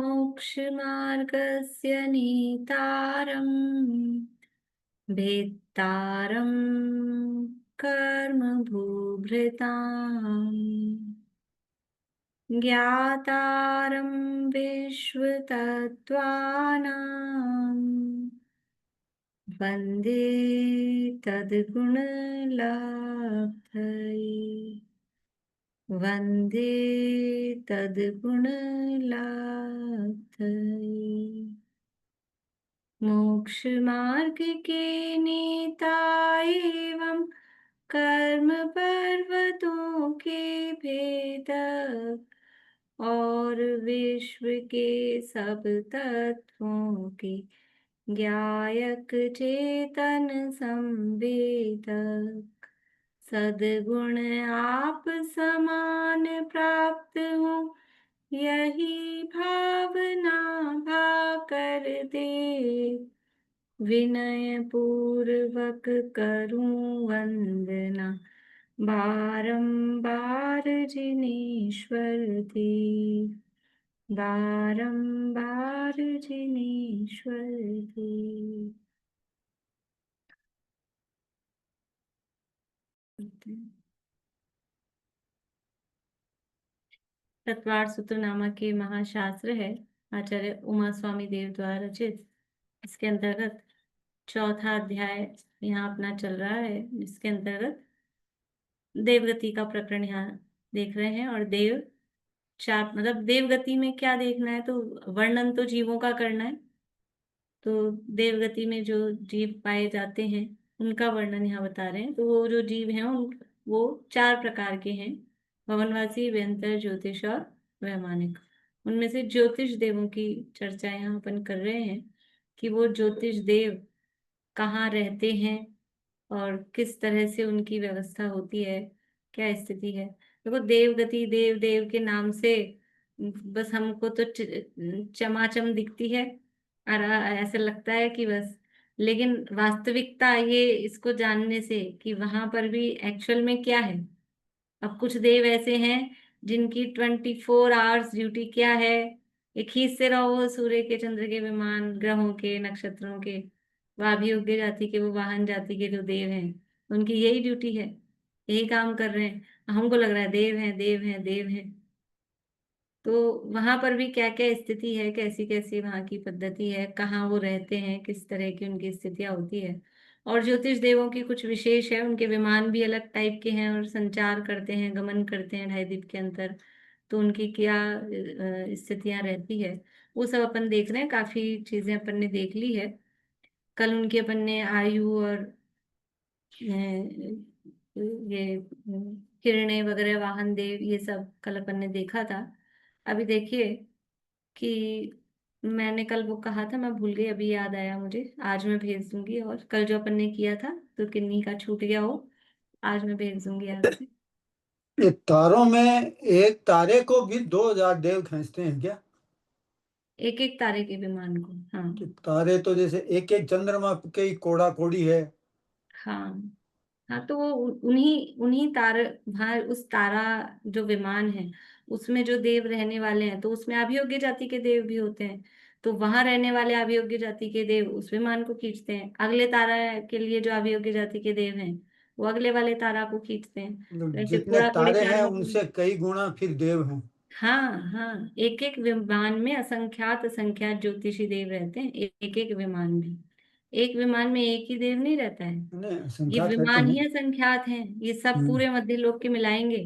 मोक्षमार्गस्य नेतारम् भेत्तारं कर्मभूभृताम् ज्ञातारं विश्वतत्त्वानां वन्दे तद्गुणलब्धये वन्दे तद्गुणलब्धये। मोक्षमार्ग के नेता एवं कर्म पर्वतों के भेदक और विश्व के सब तत्वों के ज्ञायक चेतन संवेदक सद्गुण आप समान प्राप्त हो यही भावना भाकर दे विनय पूर्वक करूं वंदना बारंबार जिनेश्वर देव बारंबार जिनेश्वर देव। तत्वार्थ सूत्र नामक ये महाशास्त्र है, आचार्य उमा स्वामी देव द्वारा रचित। इसके अंतर्गत चौथा अध्याय यहाँ अपना चल रहा है, जिसके अंतर्गत देवगति का प्रकरण यहाँ देख रहे हैं। और देव चार मतलब देवगति में क्या देखना है, तो वर्णन तो जीवों का करना है। तो देवगति में जो जीव पाए जाते हैं उनका वर्णन यहाँ बता रहे हैं। तो वो जो जीव हैं वो चार प्रकार के हैं, भवनवासी, व्यंतर, ज्योतिष और वैमानिक। उनमें से ज्योतिष देवों की चर्चा यहाँ अपन कर रहे हैं कि वो ज्योतिष देव कहाँ रहते हैं और किस तरह से उनकी व्यवस्था होती है, क्या स्थिति है। देखो, देवगति देव देव के नाम से बस हमको तो चमाचम दिखती है और ऐसा लगता है कि बस, लेकिन वास्तविकता ये इसको जानने से कि वहां पर भी एक्चुअल में क्या है। अब कुछ देव ऐसे हैं जिनकी 24 आवर्स ड्यूटी क्या है, ये खींचते रहो सूर्य के, चंद्र के, विमान, ग्रहों के, नक्षत्रों के। वाभियोग्य जाति के, वो वाहन जाति के जो देव हैं, उनकी यही ड्यूटी है, यही काम कर रहे हैं। हमको लग रहा है देव हैं देव हैं देव हैं। तो वहां पर भी क्या क्या स्थिति है, कैसी कैसी वहां की पद्धति है, कहाँ वो रहते हैं, किस तरह की उनकी स्थितियां होती है। और ज्योतिष देवों की कुछ विशेष है, उनके विमान भी अलग टाइप के हैं और संचार करते हैं, गमन करते हैं 2.5 दीप के अंतर। तो उनकी क्या स्थितियां रहती है, वो सब अपन देख रहे हैं। काफी चीजें अपन ने देख ली है। कल उनकी अपन ने आयु और ये किरणें वगैरह, वाहन देव, ये सब कल अपन ने देखा था। अभी देखिए कि मैंने कल वो कहा था, मैं भूल गई, अभी याद आया मुझे, आज मैं भेज दूंगी। और कल जो अपन ने किया था तो किन्हीं का छूट गया हो, आज मैं भेज दूंगी आज से। ये तारों में एक तारे को भी 2000 देव खींचते हैं क्या? एक एक तारे के विमान को, हाँ। कि तारे तो जैसे एक एक चंद्रमा के ही कोड़ा कोड़ी है। हाँ हाँ, तो वो उन्हीं उन्हीं तार, वहाँ उस तारा जो विमान है उसमें जो देव रहने वाले हैं, तो उसमें अभियोग्य जाति के देव भी होते हैं। तो वहां रहने वाले अभियोग्य जाति के देव उस विमान को खींचते हैं, अगले तारा के लिए जो अभियोग्य जाति के देव हैं वो अगले वाले तारा को खींचते हैं। मतलब तो ऐसे जितने कोड़ा कोड़ी तारे हैं चारों को। उनसे कई गुना फिर देव हैं। हाँ हाँ, एक एक विमान में असंख्यात असंख्यात ज्योतिषी देव रहते हैं, एक एक विमान में। एक विमान में एक ही देव नहीं रहता है, नहीं, ये संख्यात रहते विमान हैं। ही असंख्यात हैं। ये सब हम्म। पूरे मध्य लोक के मिलाएंगे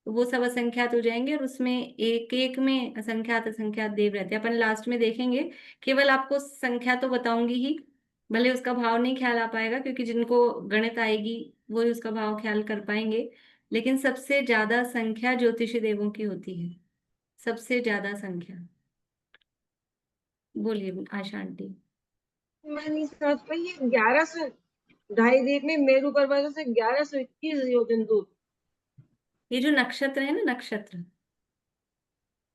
तो वो सब असंख्यात हो जाएंगे, और उसमें एक एक में असंख्यात असंख्यात देव रहते हैं। अपन लास्ट में देखेंगे, केवल आपको संख्या तो बताऊंगी ही, भले उसका भाव नहीं ख्याल आ पाएगा, क्योंकि जिनको गणित आएगी वो ही उसका भाव ख्याल कर पाएंगे। लेकिन सबसे ज्यादा संख्या ज्योतिषी देवों की होती है, सबसे ज्यादा संख्या। बोलिए आशा आंटी। मैं नहीं समझ पाई, ये 1100 2.5 दीप में मेरू पर्वत से 1121 योजन दूर। ये जो नक्षत्र है ना, नक्षत्र,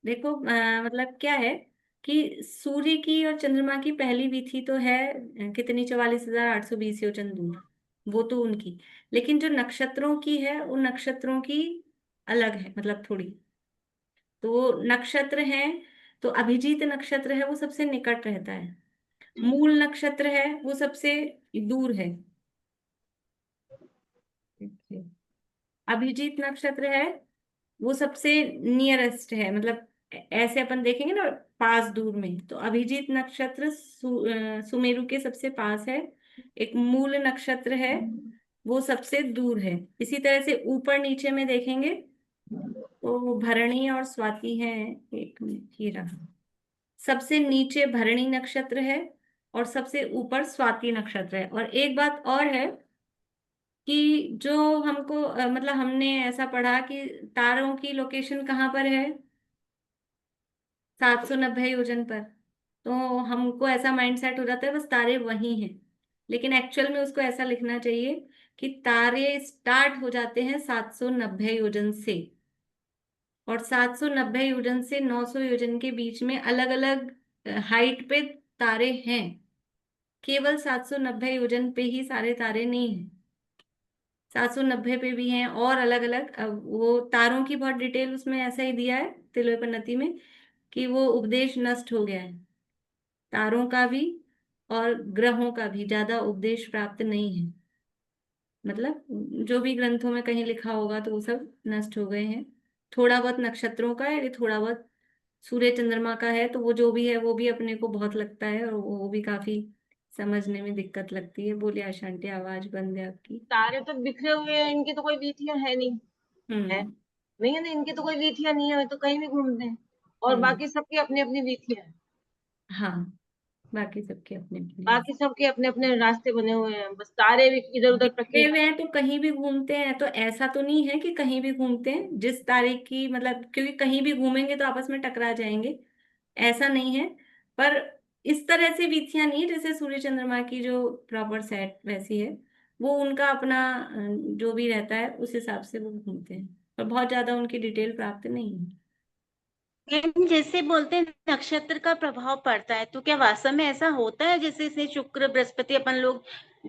देखो मतलब क्या है कि सूर्य की और चंद्रमा की पहली विधि तो है कितनी, 44,820 योजन दूर, वो तो उनकी। लेकिन जो नक्षत्रों की है, उन नक्षत्रों की अलग है, मतलब थोड़ी। तो वो नक्षत्र हैं, तो अभिजीत नक्षत्र है वो सबसे निकट रहता है, मूल नक्षत्र है वो सबसे दूर है। अभिजीत नक्षत्र है वो सबसे नियरेस्ट है, मतलब ऐसे अपन देखेंगे ना पास दूर में, तो अभिजीत नक्षत्र सुमेरु के सबसे पास है। एक मूल नक्षत्र है वो सबसे दूर है। इसी तरह से ऊपर नीचे में देखेंगे तो भरणी और स्वाति है। एक मिनट ये रहा, सबसे नीचे भरणी नक्षत्र है और सबसे ऊपर स्वाति नक्षत्र है। और एक बात और है कि जो हमको मतलब हमने ऐसा पढ़ा कि तारों की लोकेशन कहाँ पर है, 790 योजन पर। तो हमको ऐसा माइंड सेट हो जाता है बस तारे वही हैं, लेकिन एक्चुअल में उसको ऐसा लिखना चाहिए कि तारे स्टार्ट हो जाते हैं 790 योजन से, और 790 योजन से 900 योजन के बीच में अलग अलग हाइट पे तारे हैं। केवल 790 योजन पे ही सारे तारे नहीं हैं, 790 पे भी हैं और अलग अलग। वो तारों की बहुत डिटेल उसमें ऐसा ही दिया है तिलोपनति में कि वो उपदेश नष्ट हो गया है, तारों का भी और ग्रहों का भी ज्यादा उपदेश प्राप्त नहीं है। मतलब जो भी ग्रंथों में कहीं लिखा होगा तो वो सब नष्ट हो गए हैं। थोड़ा बहुत नक्षत्रों का है, थोड़ा बहुत सूर्य चंद्रमा का है, तो वो जो भी है वो भी अपने को बहुत लगता है और वो भी काफी समझने में दिक्कत लगती है। बोलिए आशांति, आवाज बंद है आपकी। तारे तो बिखरे हुए हैं, इनकी तो कोई वीथियां है नहीं, है हम्म। नहीं है ना, इनकी तो कोई वीथियां नहीं है, तो कहीं भी घूमते हैं। और हम्म। बाकी सबकी अपनी अपनी वीथियां हैं। हाँ, बाकी सबके अपने अपने हैं। बाकी सबके अपने अपने रास्ते बने हुए हैं, बस तारे भी इधर उधर बिखरे टकरे हुए जाते हैं तो कहीं भी घूमते हैं, तो ऐसा तो नहीं है कि कहीं भी घूमते हैं जिस तारीख की, मतलब क्योंकि कहीं भी घूमेंगे तो आपस में टकरा जाएंगे, ऐसा नहीं है। पर इस तरह से वीथियां नहीं है जैसे सूर्य चंद्रमा की जो प्रॉपर सेट वैसी है, वो उनका अपना जो भी रहता है उस हिसाब से वो घूमते हैं, पर बहुत ज्यादा उनकी डिटेल प्राप्त नहीं है। लेकिन जैसे बोलते हैं नक्षत्र का प्रभाव पड़ता है, तो क्या वास्तव में ऐसा होता है? जैसे इसे शुक्र बृहस्पति अपन लोग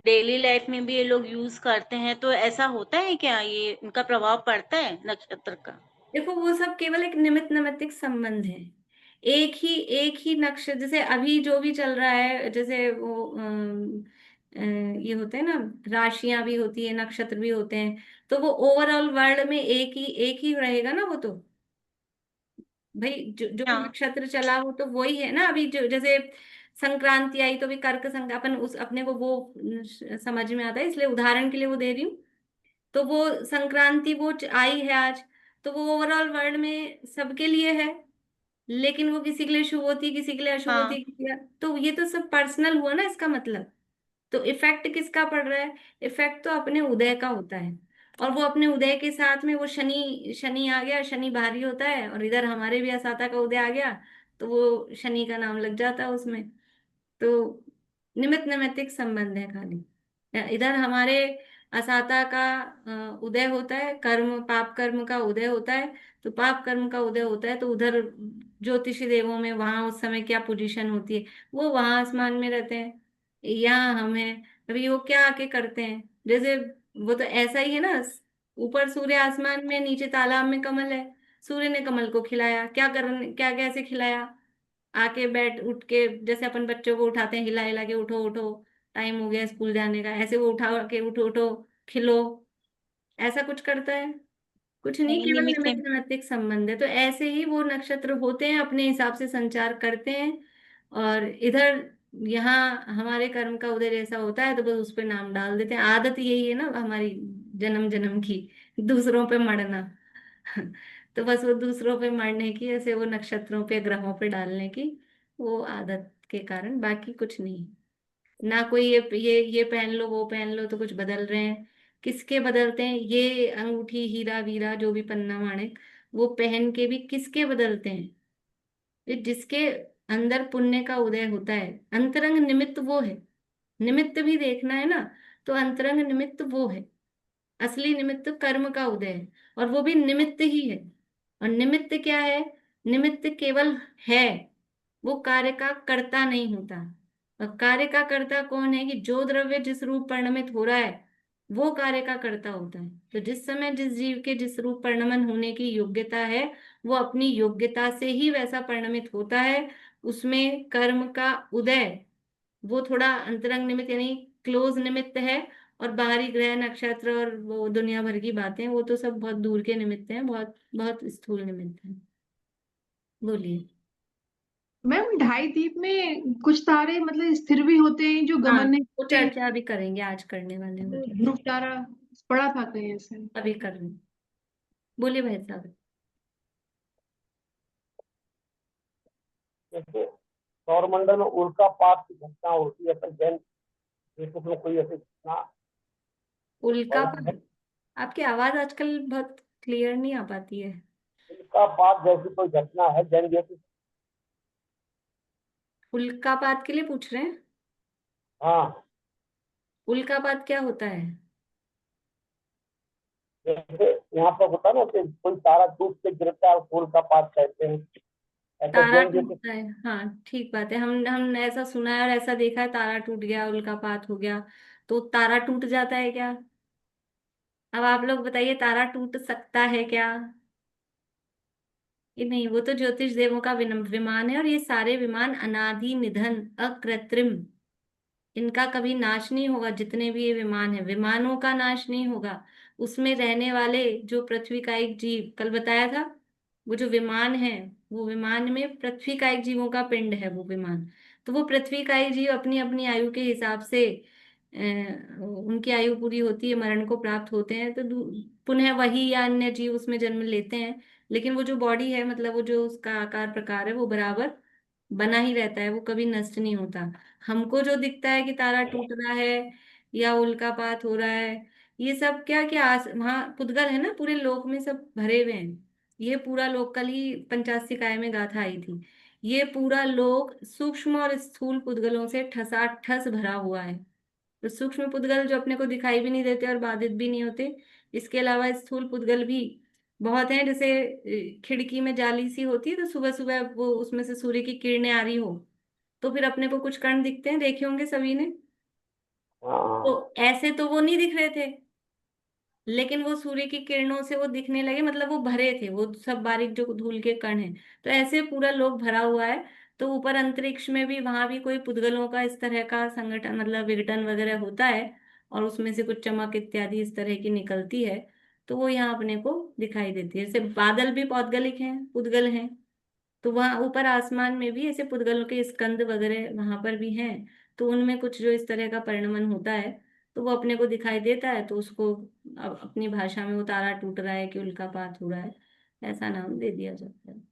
डेली लाइफ में भी ये लोग यूज करते हैं, तो ऐसा होता है क्या? ये इनका प्रभाव पड़ता है नक्षत्र का? देखो वो सब केवल एक निमित्त नैमित्तिक संबंध है। एक ही नक्षत्र, जैसे अभी जो भी चल रहा है, जैसे वो ये होते हैं ना, राशियां भी होती है, नक्षत्र भी होते हैं, तो वो ओवरऑल वर्ल्ड में एक ही रहेगा ना वो तो। भाई जो जो भी हाँ नक्षत्र चला वो तो वही है ना। अभी जो जैसे संक्रांति आई तो भी कर्क अपन उस अपने को वो समझ में आता है, इसलिए उदाहरण के लिए वो दे रही हूँ। तो वो संक्रांति वो आई है आज, तो वो ओवरऑल वर्ल्ड में सबके लिए है, लेकिन वो किसी के लिए शुभ होती है, किसी के लिए अशुभ होती हाँ। है, तो ये तो सब पर्सनल हुआ ना इसका मतलब। तो इफेक्ट किसका पड़ रहा है? इफेक्ट तो अपने उदय का होता है, और वो अपने उदय के साथ में वो शनि शनि आ गया, शनि भारी होता है, और इधर हमारे भी असाता का उदय आ गया, तो वो शनि का नाम लग जाता है उसमें। तो निमित्त नैमित्तिक संबंध है खाली। इधर हमारे असाता का उदय होता है, कर्म पाप कर्म का उदय होता है, तो पाप कर्म का उदय होता है तो उधर ज्योतिषी देवों में वहां उस समय क्या पोजीशन होती है, वो वहां आसमान में रहते हैं, यहाँ हम हैं। अभी वो क्या आके करते हैं, जैसे वो तो ऐसा ही है ना, ऊपर सूर्य आसमान में, नीचे तालाब में कमल है। सूर्य ने कमल को खिलाया, क्या कैसे खिलाया, आके बैठ उठ के, जैसे अपन बच्चों को उठाते हैं हिला हिला के, उठो उठो टाइम हो गया स्कूल जाने का, ऐसे वो उठा के उठो उठो खिलो, ऐसा कुछ करता है? कुछ नहीं, नहीं, केवल निमित्त निमित्त नैमित्तिक संबंध है। तो ऐसे ही वो नक्षत्र होते हैं, अपने हिसाब से संचार करते हैं। और इधर यहाँ हमारे कर्म का उदय जैसा होता है तो बस उस पर नाम डाल देते हैं। आदत यही है ना हमारी, जन्म जन्म की, दूसरों पे मरना। तो बस वो दूसरों पे मरने की, ऐसे वो नक्षत्रों पे ग्रहों पे डालने की, वो आदत के कारण, बाकी कुछ नहीं। ना कोई ये पहन लो वो पहन लो तो कुछ बदल रहे हैं। किसके बदलते हैं? ये अंगूठी हीरा वीरा जो भी पन्ना माणिक, वो पहन के भी किसके बदलते हैं? ये जिसके अंदर पुण्य का उदय होता है, अंतरंग निमित्त वो है। निमित्त भी देखना है ना, तो अंतरंग निमित्त वो है। असली निमित्त कर्म का उदय है, और वो भी निमित्त ही है। और निमित्त क्या है? निमित्त केवल है, वो कार्य का कर्ता नहीं होता। और कार्य का कर्ता कौन है? कि जो द्रव्य जिस रूप परिणमित हो रहा है, वो कार्य का कर्ता होता है। तो जिस समय जिस जीव के जिस रूप परिणमन होने की योग्यता है, वो अपनी योग्यता से ही वैसा परिणमित होता है। उसमें कर्म का उदय वो थोड़ा अंतरंग निमित्त यानी क्लोज निमित्त है, और बाहरी ग्रह नक्षत्र और वो दुनिया भर की बातें वो तो सब बहुत दूर के निमित्त हैं, बहुत बहुत स्थूल निमित्त हैं। बोलिए। मैम ढाई दीप में कुछ तारे मतलब स्थिर भी होते हैं जो हाँ, गमन नहीं वो करते, चर्चा अभी करेंगे, आज करने वाले हैं वो चर्चा। ध्रुव तारा पड़ा था कहीं ऐसे। अभी कर लें। बोलिए भाई साहब। जैसे सौरमंडल में उल्कापात की घटना होती है, पर जैन देशों में कोई ऐसी घटना उल्का वर्णन है? आपकी आवाज आजकल बहुत क्लियर नहीं आ पाती है। उल्कापात जैसी कोई घटना है जैन जैसी? उल्कापात के लिए पूछ रहे हैं? हाँ, उल्कापात क्या होता है? जैसे यहाँ पर होता है ना कि कोई तारा टूट के गिरता है, उसको उल्कापात कहते हैं। ऐसा तारा जैन जैसी? टूटता है, हाँ ठीक बात है। हम ऐसा सुना है और ऐसा देखा है, तारा टूट गया, उल्कापात हो गया। तो तारा टूट जाता है क्या? अब आप लोग बताइए, तारा टूट सकता है क्या? ये नहीं, वो तो ज्योतिष देवों का विमान है, और ये सारे विमान अनादि निधन अकृत्रिम, इनका कभी नाश नहीं होगा। जितने भी ये विमान है, विमानों का नाश नहीं होगा। उसमें रहने वाले जो पृथ्वी का एक जीव, कल बताया था, वो जो विमान है, वो विमान में पृथ्वी का एक जीवों का पिंड है वो विमान। तो वो पृथ्वी का एक जीव अपनी अपनी आयु के हिसाब से उनकी आयु पूरी होती है, मरण को प्राप्त होते हैं, तो पुनः वही या अन्य जीव उसमें जन्म लेते हैं। लेकिन वो जो बॉडी है, मतलब वो जो उसका आकार प्रकार है, वो बराबर बना ही रहता है, वो कभी नष्ट नहीं होता। हमको जो दिखता है कि तारा टूट रहा है या उल्कापात हो रहा है, ये सब क्या क्या वहां पुद्गल है ना, पूरे लोक में सब भरे हुए हैं। ये पूरा लोक, कल ही 85 में गाथा आई थी, ये पूरा लोक सूक्ष्म और स्थूल पुद्गलों से ठसाठस भरा हुआ है। तो सूक्ष्म पुद्गल जो अपने को दिखाई भी नहीं देते और बाधित भी नहीं होते, इसके अलावा स्थूल पुद्गल भी बहुत हैं। जैसे खिड़की में जाली सी होती है, तो सुबह सुबह वो उसमें से सूर्य की किरणें आ रही हो, तो फिर अपने को कुछ कण दिखते हैं, देखे होंगे सभी ने। तो हाँ, ऐसे तो वो नहीं दिख रहे थे, लेकिन वो सूर्य की किरणों से वो दिखने लगे, मतलब वो भरे थे, वो सब बारीक जो धूल के कण हैं। तो ऐसे पूरा लोक भरा हुआ है। तो ऊपर अंतरिक्ष में भी, वहां भी कोई पुद्गलों का इस तरह का संगठन, मतलब विघटन वगैरह होता है, और उसमें से कुछ चमक इत्यादि इस तरह की निकलती है। तो वो यहाँ अपने को दिखाई देती है। जैसे बादल भी पौद्गलिक हैं, पुद्गल हैं। तो वहां ऊपर आसमान में भी ऐसे पुद्गलों के स्कंद वगैरह वहां पर भी हैं। तो उनमें कुछ जो इस तरह का परिणमन होता है, तो वो अपने को दिखाई देता है। तो उसको अपनी भाषा में वो तारा टूट रहा है कि उल्कापात हो रहा है, ऐसा नाम दे दिया जाता है।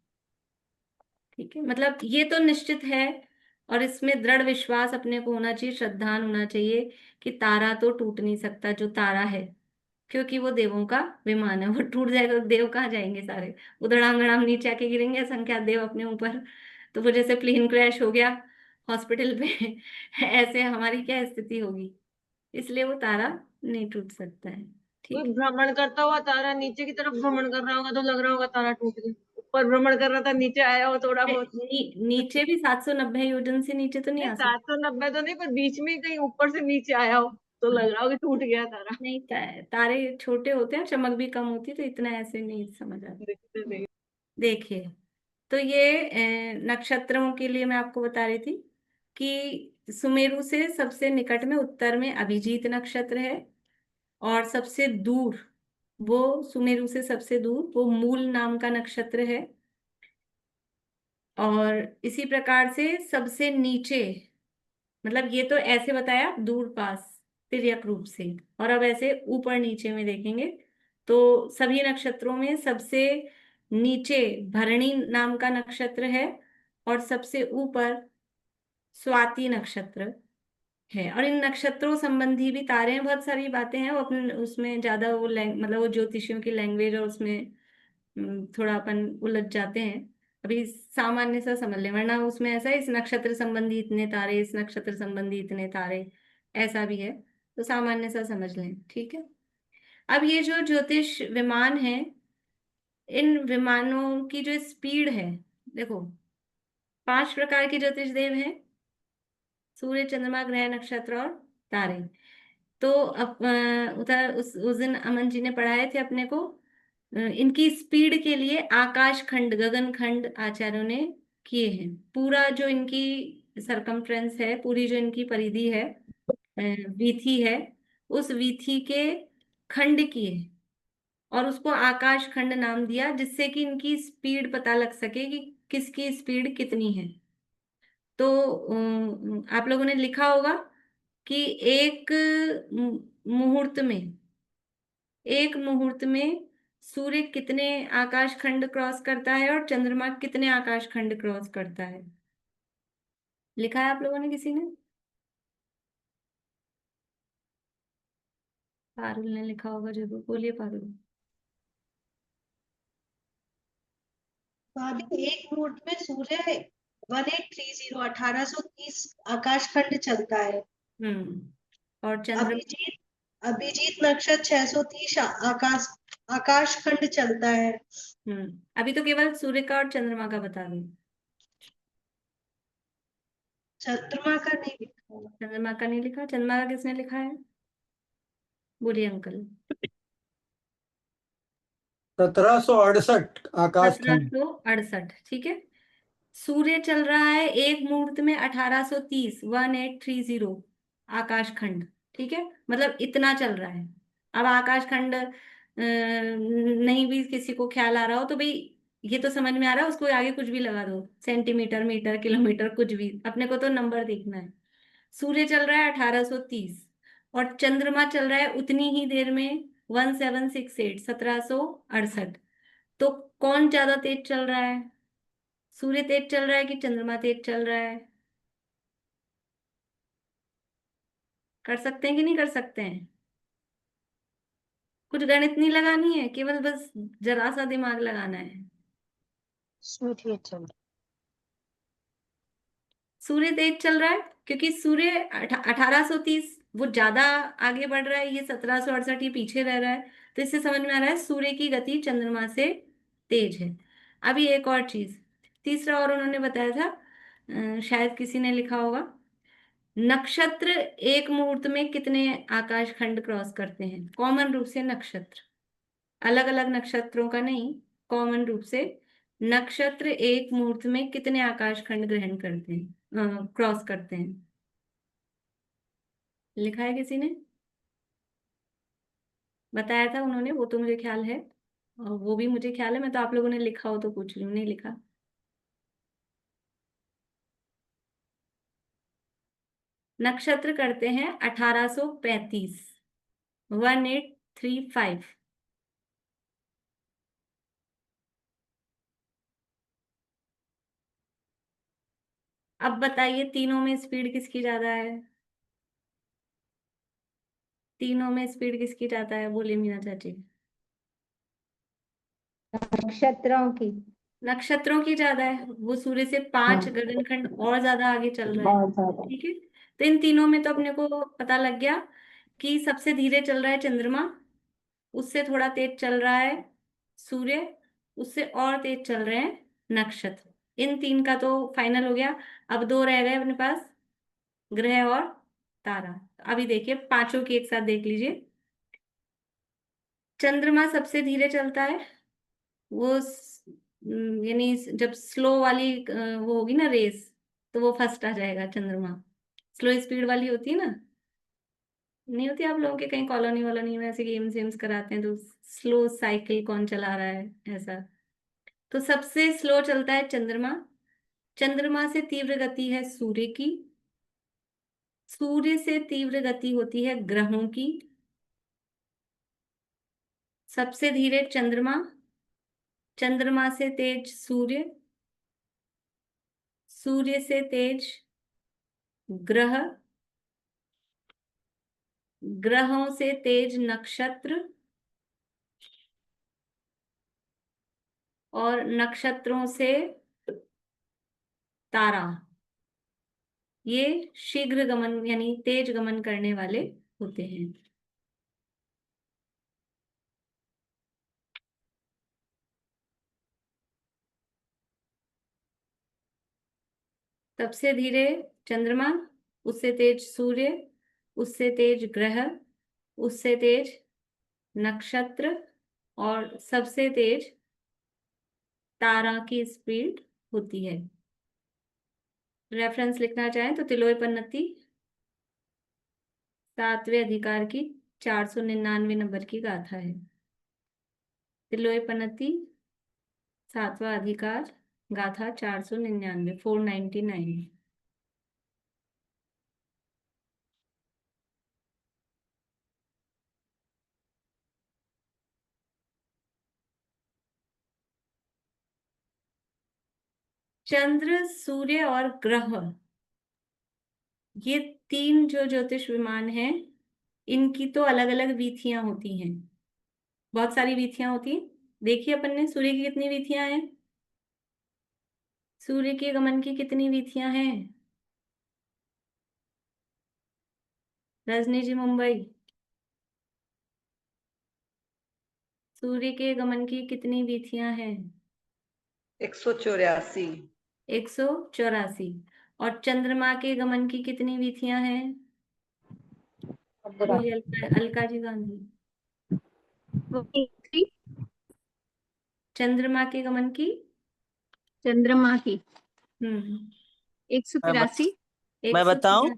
ठीक है, मतलब ये तो निश्चित है, और इसमें दृढ़ विश्वास अपने को होना चाहिए, श्रद्धान होना चाहिए कि तारा तो टूट नहीं सकता जो तारा है, क्योंकि वो देवों का विमान है। वो टूट जाएगा तो देव कहाँ जाएंगे सारे? उधड़ाम धड़ाम नीचे आके गिरेंगे असंख्यात देव अपने ऊपर। तो वो जैसे प्लेन क्रैश हो गया हॉस्पिटल पे ऐसे हमारी क्या स्थिति होगी? इसलिए वो तारा नहीं टूट सकता है। कोई ठीक है। भ्रमण करता हुआ तारा नीचे की तरफ भ्रमण कर रहा होगा तो लग रहा होगा तारा टूट गया। ऊपर भ्रमण कर रहा था, नीचे आया हो थोड़ा बहुत। नीचे भी 790 योजन से नीचे तो नहीं नहीं, आ सकता। 790 तो नहीं, पर बीच में कहीं ऊपर से नीचे आया हो तो लग रहा हो कि टूट गया तारा। नहीं, तारे छोटे होते हैं, चमक भी कम होती है, तो इतना ऐसे नहीं समझ आता। दिखते नहीं। देखिए, तो ये नक्षत्रों के लिए मैं आपको बता रही थी कि सुमेरु से सबसे निकट में उत्तर में अभिजीत नक्षत्र है, और सबसे दूर, वो सुमेरु से सबसे दूर वो मूल नाम का नक्षत्र है। और इसी प्रकार से सबसे नीचे, मतलब ये तो ऐसे बताया दूर पास तिर्यक रूप से, और अब ऐसे ऊपर नीचे में देखेंगे तो सभी नक्षत्रों में सबसे नीचे भरणी नाम का नक्षत्र है, और सबसे ऊपर स्वाति नक्षत्र है। और इन नक्षत्रों संबंधी भी तारे हैं, बहुत सारी बातें हैं, वो अपने उसमें ज्यादा वो मतलब वो ज्योतिषियों की लैंग्वेज, और उसमें थोड़ा अपन उलझ जाते हैं। अभी सामान्य सा समझ लें, वरना उसमें ऐसा है, इस नक्षत्र संबंधी इतने तारे, इस नक्षत्र संबंधी इतने तारे, ऐसा भी है। तो सामान्य सा समझ लें, ठीक है। अब ये जो ज्योतिष विमान है, इन विमानों की जो स्पीड है, देखो 5 प्रकार के ज्योतिष देव हैं: सूर्य, चंद्रमा, ग्रह, नक्षत्र और तारे। तो अब उधर उस दिन अमन जी ने पढ़ाए थे अपने को, इनकी स्पीड के लिए आकाश खंड गगन खंड आचार्यों ने किए हैं। पूरा जो इनकी सरकमफ्रेंस है, पूरी जो इनकी परिधि है, वीथी है, उस वीथी के खंड किए और उसको आकाश खंड नाम दिया, जिससे कि इनकी स्पीड पता लग सके कि किसकी स्पीड कितनी है। तो आप लोगों ने लिखा होगा कि मुहूर्त में एक मुहूर्त में सूर्य कितने आकाश खंड क्रॉस करता है और चंद्रमा कितने आकाश खंड क्रॉस करता है। लिखा है आप लोगों ने, किसी ने? पारुल ने लिखा होगा जरूर, बोलिए पारुल। भाभी एक मुहूर्त में सूर्य 1830 1830 आकाश खंड चलता है। और चंद्रमा? अभिजीत अभिजीत नक्षत्र 630 आकाश खंड चलता है। अभी तो केवल सूर्य का और चंद्रमा का बता दूं। चंद्रमा का नहीं लिखा हुआ। चंद्रमा का नहीं लिखा? चंद्रमा का किसने लिखा है? बोलिए अंकल। 1768 आकाश खंड। 1768, ठीक है। सूर्य चल रहा है एक मुहूर्त में 1830, 1830 आकाश खंड, ठीक है, मतलब इतना चल रहा है। अब आकाश खंड नहीं भी किसी को ख्याल आ रहा हो तो भाई ये तो समझ में आ रहा है, उसको आगे कुछ भी लगा दो, सेंटीमीटर, मीटर, किलोमीटर, कुछ भी, अपने को तो नंबर देखना है। सूर्य चल रहा है 1830 और चंद्रमा चल रहा है उतनी ही देर में 1768, 1768। तो कौन ज्यादा तेज चल रहा है? सूर्य तेज चल रहा है कि चंद्रमा तेज चल रहा है? कर सकते हैं कि नहीं कर सकते हैं? कुछ गणित नहीं लगानी है, केवल बस जरा सा दिमाग लगाना है। सूर्य तेज चल रहा है क्योंकि सूर्य 1830 वो ज्यादा आगे बढ़ रहा है, ये 1768 ये पीछे रह रहा है। तो इससे समझ में आ रहा है सूर्य की गति चंद्रमा से तेज है। अभी एक और चीज, तीसरा और उन्होंने बताया था, शायद किसी ने लिखा होगा, नक्षत्र एक मुहूर्त में कितने आकाश खंड क्रॉस करते हैं? कॉमन रूप से नक्षत्र, अलग अलग नक्षत्रों का नहीं, कॉमन रूप से नक्षत्र एक मुहूर्त में कितने आकाश खंड ग्रहण करते हैं, क्रॉस करते हैं? लिखा है किसी ने? बताया था उन्होंने, वो तो मुझे ख्याल है, और वो भी मुझे ख्याल है, मैं तो आप लोगों ने लिखा हो तो पूछ रही हूँ, नहीं लिखा? नक्षत्र करते हैं 1835, 1835। अब बताइए तीनों में स्पीड किसकी ज्यादा है? तीनों में स्पीड किसकी ज्यादा है? बोलिए मीना चाची। नक्षत्रों की। नक्षत्रों की ज्यादा है, वो सूर्य से 5 हाँ, गगनखंड और ज्यादा आगे चल रहे हैं, बहुत ज्यादा। ठीक है। तो इन तीनों में तो अपने को पता लग गया कि सबसे धीरे चल रहा है चंद्रमा, उससे थोड़ा तेज चल रहा है सूर्य, उससे और तेज चल रहे हैं नक्षत्र। इन तीन का तो फाइनल हो गया। अब दो रह गए अपने पास, ग्रह और तारा। अभी देखिए पांचों की एक साथ देख लीजिए। चंद्रमा सबसे धीरे चलता है, वो यानी जब स्लो वाली वो होगी ना रेस, तो वो फर्स्ट आ जाएगा चंद्रमा। स्लो स्पीड वाली होती है ना, नहीं होती आप लोगों के कहीं कॉलोनी वॉलोनी में ऐसे गेम्स वेम्स कराते हैं तो स्लो साइकिल कौन चला रहा है ऐसा, तो सबसे स्लो चलता है चंद्रमा। चंद्रमा से तीव्र गति है सूर्य की, सूर्य से तीव्र गति होती है ग्रहों की। सबसे धीरे चंद्रमा, चंद्रमा से तेज सूर्य, सूर्य से तेज ग्रह, ग्रहों से तेज नक्षत्र, और नक्षत्रों से तारा। ये शीघ्र गमन यानी तेज गमन करने वाले होते हैं। सबसे धीरे चंद्रमा, उससे तेज सूर्य, उससे तेज ग्रह, उससे तेज नक्षत्र और सबसे तेज तारा की स्पीड होती है। रेफरेंस लिखना चाहें तो तिलोयपन्नती 7वें अधिकार की 499 नंबर की गाथा है। तिलोयपन्नती 7वां अधिकार गाथा 499 499। चंद्र, सूर्य और ग्रह, ये तीन जो ज्योतिष विमान हैं, इनकी तो अलग अलग वीथियां होती हैं। बहुत सारी वीथियां होती हैं। देखिए अपन ने सूर्य की कितनी वीथियां हैं, सूर्य के गमन की कितनी वीथियां हैं। रजनी जी मुंबई, सूर्य के गमन की कितनी वीथियां हैं? 184। 184। और चंद्रमा के गमन की कितनी वीथियां हैं? बोलिए अलका जी गांधी। चंद्रमा के गमन की चंद्रमा की हम्म 183। मैं बताऊं?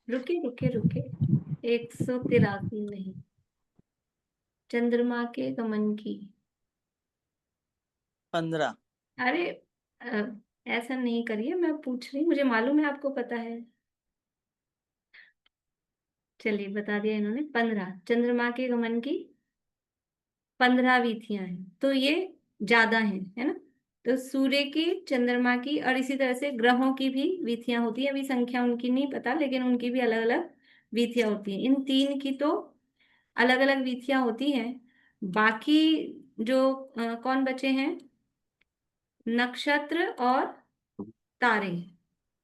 रुके रुके रुके, 183 नहीं, चंद्रमा के गमन की 15। अरे ऐसा नहीं करिए, मैं पूछ रही, मुझे मालूम है आपको पता है। चलिए बता दिया इन्होंने, 15 चंद्रमा के गमन की 15 वीथियां हैं, तो ये ज्यादा हैं, है ना। तो सूर्य की, चंद्रमा की और इसी तरह से ग्रहों की भी वीथियां होती है। अभी संख्या उनकी नहीं पता, लेकिन उनकी भी अलग अलग वीथियां होती हैं। इन तीन की तो अलग अलग वीथियां होती हैं। बाकी जो कौन बचे हैं, नक्षत्र और तारे,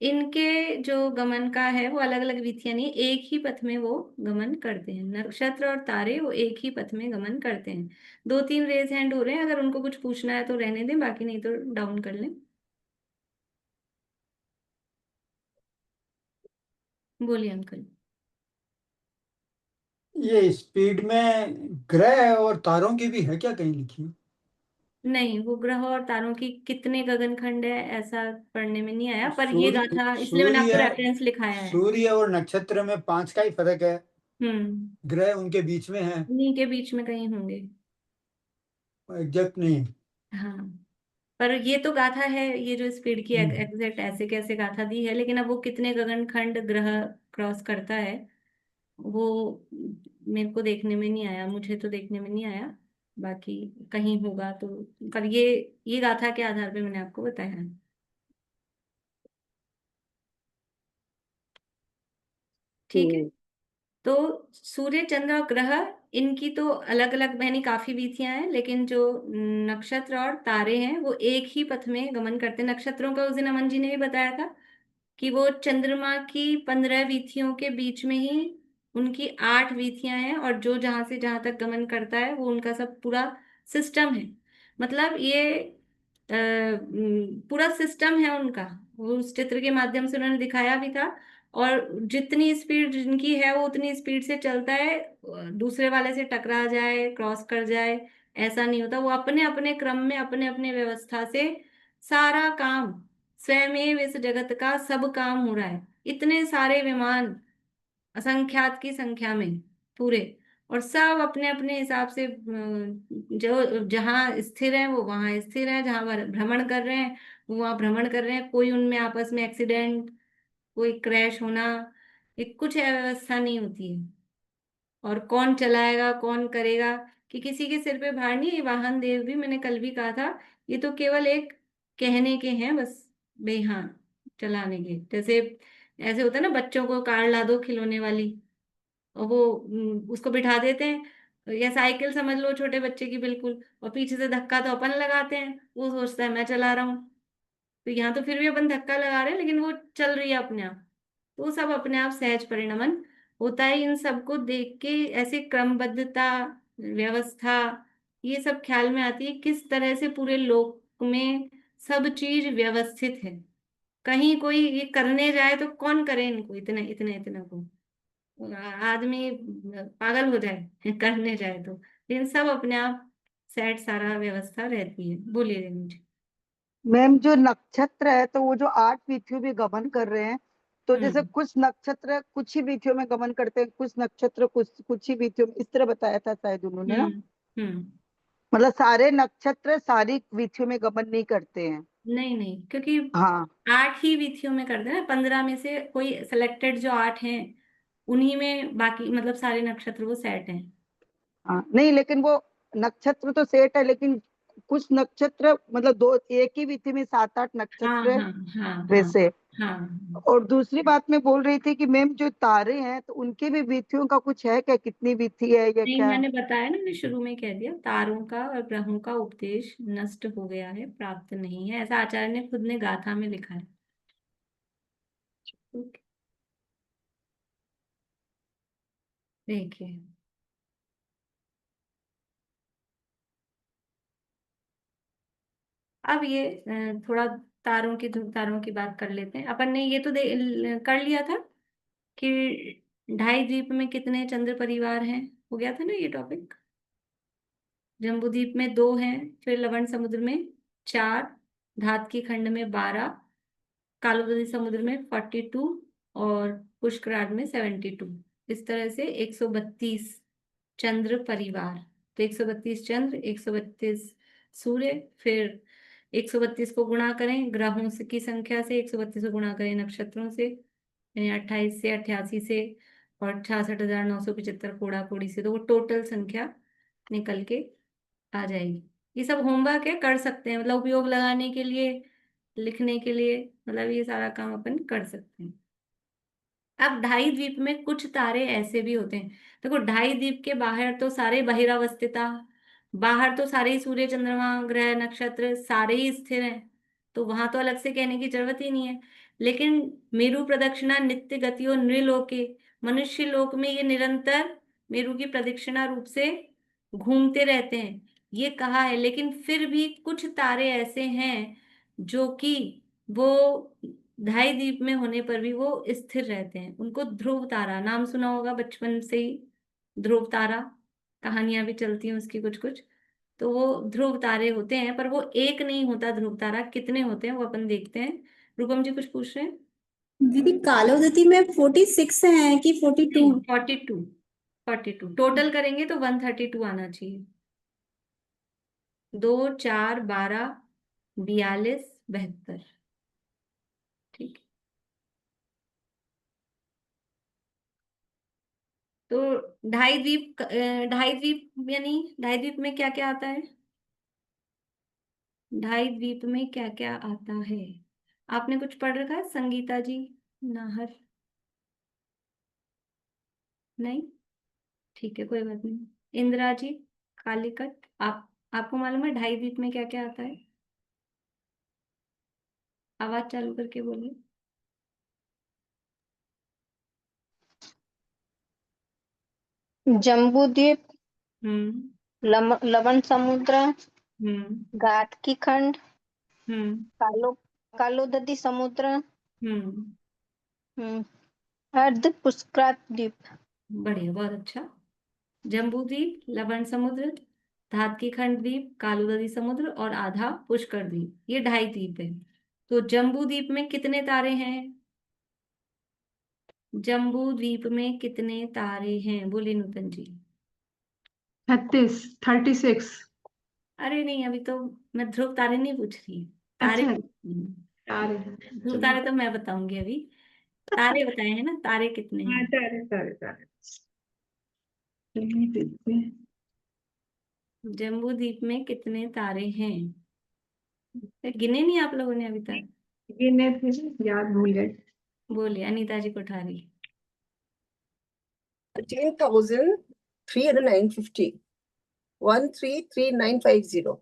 इनके जो गमन का है वो अलग अलग विधियां नहीं, एक ही पथ में वो गमन करते हैं। नक्षत्र और तारे वो एक ही पथ में गमन करते हैं। 2-3 रेज हैंड हो रहे हैं, अगर उनको कुछ पूछना है तो रहने दें, बाकी नहीं तो डाउन कर लें। बोलिए अंकल। ये स्पीड में ग्रह और तारों की भी है क्या कहीं लिखी? नहीं, वो ग्रह और तारों की कितने गगनखंड है ऐसा पढ़ने में नहीं आया, पर ये सूर्य गाथा इसलिए मैंने आपको सूर्य रेफरेंस लिखाया है। सूर्य और नक्षत्र में 5 का ही फर्क है, ग्रह उनके बीच में है, उन्हीं के बीच में कहीं होंगे। एग्जैक्ट नहीं। हाँ, पर ये तो गाथा है, ये जो स्पीड की हम्म। एग्जैक्ट ऐसे कैसे गाथा दी है, लेकिन अब वो कितने गगनखंड ग्रह क्रॉस करता है वो मेरे को देखने में नहीं आया, मुझे तो देखने में नहीं आया। बाकी कहीं होगा तो, पर ये गाथा के आधार पे मैंने आपको बताया है। ठीक है। तो सूर्य, चंद्र और ग्रह, इनकी तो अलग अलग बहनी काफी वीथियां हैं, लेकिन जो नक्षत्र और तारे हैं वो एक ही पथ में गमन करते हैं। नक्षत्रों का उस दिन अमन जी ने भी बताया था कि वो चंद्रमा की 15 वीथियों के बीच में ही उनकी 8 वीथियां हैं, और जो जहां से जहां तक गमन करता है वो उनका सब पूरा सिस्टम है। मतलब ये पूरा सिस्टम है उनका, वो उस चित्र के माध्यम से उन्होंने दिखाया भी था। और जितनी स्पीड जिनकी है वो उतनी स्पीड से चलता है, दूसरे वाले से टकरा जाए, क्रॉस कर जाए, ऐसा नहीं होता। वो अपने अपने क्रम में, अपने अपने व्यवस्था से सारा काम, स्वयं इस जगत का सब काम हो रहा है। इतने सारे विमान, असंख्यात की संख्या में पूरे, और सब अपने अपने हिसाब से जो जहाँ स्थिर है वो वहां स्थिर है, जहाँ भ्रमण कर रहे हैं वो वहां भ्रमण कर रहे हैं। कोई उनमें आपस में एक्सीडेंट, कोई क्रैश होना, ये कुछ व्यवस्था नहीं होती है। और कौन चलाएगा, कौन करेगा, कि किसी के सिर पे भार नहीं। ये वाहन देव भी मैंने कल भी कहा था, ये तो केवल एक कहने के हैं बस, बेहान चलाने के। जैसे ऐसे होता है ना, बच्चों को कार ला दो खिलौने वाली, और वो उसको बिठा देते हैं, या साइकिल समझ लो छोटे बच्चे की बिल्कुल, और पीछे से धक्का तो अपन लगाते हैं, वो सोचता है मैं चला रहा हूँ। तो यहाँ तो फिर भी अपन धक्का लगा रहे हैं, लेकिन वो चल रही है अपने आप। तो वो सब अपने आप सहज परिणमन होता है। इन सबको देख के ऐसे क्रमबद्धता, व्यवस्था, ये सब ख्याल में आती है, किस तरह से पूरे लोक में सब चीज व्यवस्थित है। कहीं कोई ये करने जाए तो कौन करे इनको, इतने इतने इतने को। आदमी पागल हो जाए करने जाए तो, लेकिन सब अपने आप सेट सारा व्यवस्था रहती है। बोलिए रेणु जी। मैम जो नक्षत्र है तो वो जो 8 विधियों में गमन कर रहे हैं, तो जैसे कुछ नक्षत्र कुछ ही विधियों में गमन करते हैं, कुछ नक्षत्र कुछ ही विधियों में, इस तरह बताया था शायद उन्होंने ना। हम्म। मतलब सारे नक्षत्र सारी विधियों में गमन नहीं करते हैं। नहीं नहीं, क्योंकि हाँ 8 ही विधियों में करते हैं ना, 15 में से कोई सिलेक्टेड जो 8 हैं उन्हीं में बाकी मतलब सारे नक्षत्र वो सेट हैं। हाँ, नहीं लेकिन वो नक्षत्र तो सेट है, लेकिन कुछ नक्षत्र मतलब दो एक ही विधि में 7-8 हाँ नक्षत्र है हाँ हाँ हाँ वैसे। हाँ। और दूसरी बात मैं बोल रही थी कि मैम जो तारे हैं तो उनकी भी विधियों का कुछ है क्या, कितनी विधि है या नहीं, क्या? मैंने बताया ना, मैंने शुरू में कह दिया, तारों का और ग्रहों का उपदेश नष्ट हो गया है, प्राप्त नहीं है, ऐसा आचार्य ने खुद ने गाथा में लिखा है। ठीक। देखिए, अब ये थोड़ा तारों की ध्रुव तारों की बात कर लेते हैं। अपन ने ये तो कर लिया था कि 2.5 द्वीप में कितने चंद्र परिवार हैं, हो गया था ना ये टॉपिक। जम्बूद्वीप में 2 हैं, फिर लवण समुद्र में 4, धात की खंड में 12, कालोदरी समुद्र में 42 और पुष्कराज में 72। इस तरह से 132 चंद्र परिवार। तो 132 चंद्र, 132 सूर्य, फिर 132 को गुणा करें ग्रहों से की संख्या से, 132 को गुणा करें नक्षत्रों से, यानी 28 से, 88 से, और 66,975 कोड़ा कोड़ी से, तो वो टोटल संख्या निकल के आ जाएगी। ये सब होमवर्क है, कर सकते हैं, मतलब उपयोग लगाने के लिए, लिखने के लिए, मतलब ये सारा काम अपन कर सकते हैं। अब 2.5 द्वीप में कुछ तारे ऐसे भी होते हैं। देखो 2.5 द्वीप के बाहर तो सारे बहिरावस्थिता, बाहर तो सारे ही सूर्य चंद्रमा ग्रह नक्षत्र सारे ही स्थिर हैं, तो वहां तो अलग से कहने की जरूरत ही नहीं है। लेकिन मेरु प्रदक्षिणा नित्य गति और नृलोके, मनुष्य लोक में ये निरंतर मेरु की प्रदक्षिणा रूप से घूमते रहते हैं, ये कहा है। लेकिन फिर भी कुछ तारे ऐसे हैं जो कि वो 2.5 द्वीप में होने पर भी वो स्थिर रहते हैं। उनको ध्रुव तारा नाम सुना होगा बचपन से ही, ध्रुव तारा, कहानियां भी चलती हैं उसकी कुछ कुछ। तो वो ध्रुव तारे होते हैं, पर वो एक नहीं होता ध्रुव तारा, कितने होते हैं वो अपन देखते हैं। रूपम जी कुछ पूछ रहे हैं? दीदी कालोदती में 46 हैं कि 42? 42, 42 टोटल करेंगे तो 132 आना चाहिए। 2, 4, 12, 42, 72। ठीक। तो 2.5 द्वीप यानी 2.5 द्वीप में क्या क्या आता है? 2.5 द्वीप में क्या क्या आता है? आपने कुछ पढ़ रखा है संगीता जी, नाहर? नहीं, ठीक है, कोई बात नहीं। इंदिरा जी, कालीकट, आपको मालूम है 2.5 द्वीप में क्या क्या आता है? आवाज चालू करके बोलिए। जम्बूद्वीप, लवण समुद्र, हम्म घाट की खंड, हम्म कालोदती समुद्र, हम्म हम्म, अर्ध पुष्कर द्वीप। बढ़िया, बहुत अच्छा। जम्बू द्वीप, लवण समुद्र, धात की खंड द्वीप, कालोदरी समुद्र और आधा पुष्कर द्वीप, ये 2.5 द्वीप है। तो जम्बू द्वीप में कितने तारे हैं? जम्बू द्वीप में कितने तारे हैं, बोलिए नूतन जी। 36। अरे नहीं, अभी तो मैं ध्रुव तारे नहीं पूछ रही, तारे अच्छा, पूछ रही हूँ। तारे। ध्रुव चलो। तारे तो मैं बताऊंगी अभी। तारे बताए हैं ना, तारे कितने हाँ, हैं? तारे तारे तारे। चलिए देखते हैं। जम्बू द्वीप में कितने तारे हैं? गिने नहीं आप लोगों ने अभी तक? गिने थे, याद भूल गए। बोलिए अनीता जी कोठारी। 13,350, 133950।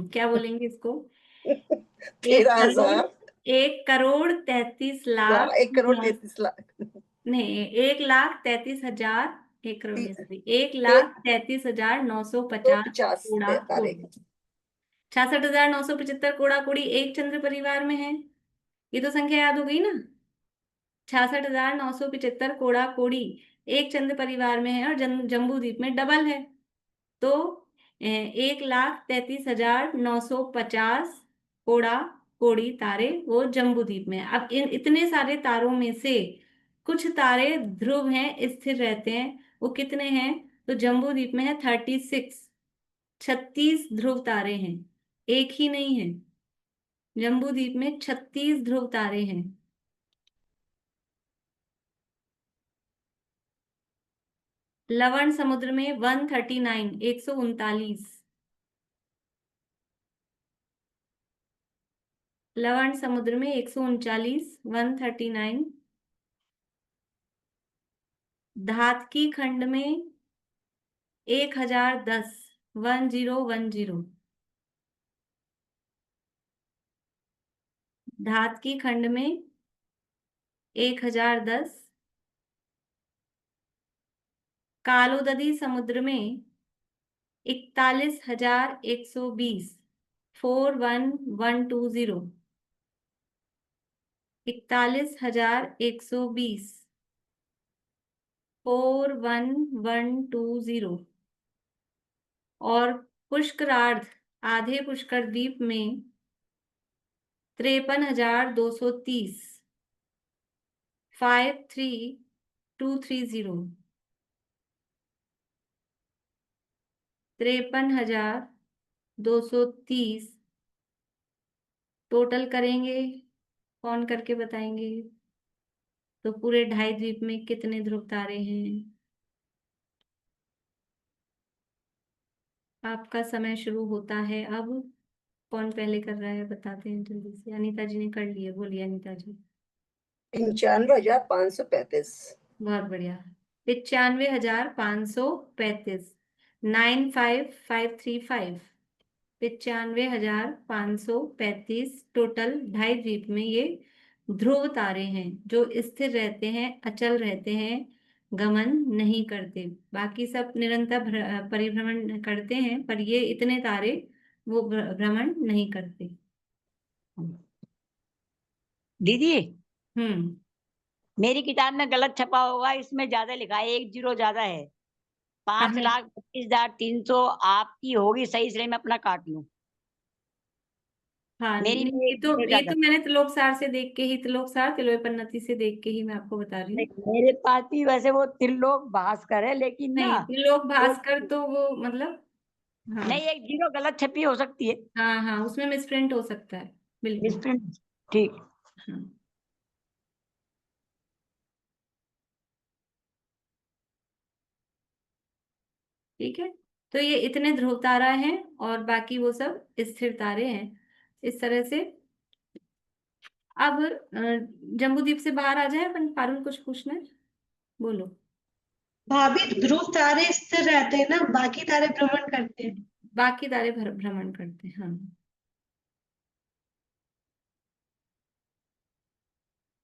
क्या बोलेंगे इसको? 13,000। 1,33,00,000। 1,33,00,000। नहीं, 1,33,000, 1 करोड़ नहीं, सॉरी, ते- 1,33,950 कूड़ा तारे। कोड़ी। 66,975 कूड़ा कोड़ी एक चंद्र परिवार में है। ये तो संख्या याद हो गई ना। 66,975 कोड़ा कोड़ी एक चंद्र परिवार में है और जम्बू द्वीप में डबल है। तो 1,33,950 कोड़ा कोड़ी तारे वो जम्बू द्वीप में है। अब इतने सारे तारों में से कुछ तारे ध्रुव हैं, स्थिर रहते हैं। वो कितने हैं? तो जम्बू द्वीप में है 36 ध्रुव तारे हैं, एक ही नहीं है। जम्बू द्वीप में 36 ध्रुव तारे हैं। लवण समुद्र में 139 139। लवण समुद्र में 139 139। धातकी खंड में 1010 1010। धातकी खंड में 1010। कालोदधी समुद्र में 41,120 41120। 41,120 41120। और पुष्करार्ध आधे पुष्कर द्वीप में 53,230 53230। 53,230 टोटल करेंगे, कौन करके बताएंगे? तो पूरे 2.5 द्वीप में कितने ध्रुव तारे हैं? आपका समय शुरू होता है अब। कौन पहले कर रहा है बताते हैं जल्दी से। अनीता जी ने कर लिए, बोलिए अनीता जी। 95,535। बहुत बढ़िया। 95,535। 95535। 95,535 टोटल 2.5 द्वीप में ये ध्रुव तारे हैं जो स्थिर रहते हैं, अचल रहते हैं, गमन नहीं करते। बाकी सब निरंतर परिभ्रमण करते हैं, पर ये इतने तारे वो भ्रमण नहीं करते। दीदी, हम्म। मेरी किताब में गलत छपा होगा, इसमें ज्यादा लिखा है, 1 0 ज्यादा है। 5,25,300 आपकी होगी सही, इसलिए मैं अपना काट लूं। हाँ मेरी नहीं, में ये 1 तो 0 ये ज्यादा। तो मैंने त्रिलोकसार से देख के ही, त्रिलोकसार तिलोपन्नति से देख के ही मैं आपको बता रही हूँ। मेरे पास भी वैसे वो त्रिलोक भास्कर है, लेकिन ना नहीं, त्रिलोक वो भास्कर तो वो मतलब, हाँ नहीं, 1 0 गलत छपी हो सकती है। हाँ हाँ, उसमें मिसप्रिंट हो सकता है, बिल्कुल। मिसप्रिंट, ठीक। हाँ, ठीक है। तो ये इतने ध्रुव तारा हैं और बाकी वो सब स्थिर तारे हैं, इस तरह से। अब जम्बूद्वीप से बाहर आ जाए अपन। पारुल कुछ पूछना है, बोलो। भाभी ध्रुव तारे स्थिर रहते हैं ना, बाकी तारे भ्रमण करते हैं। बाकी तारे भ्रमण करते हैं, हाँ।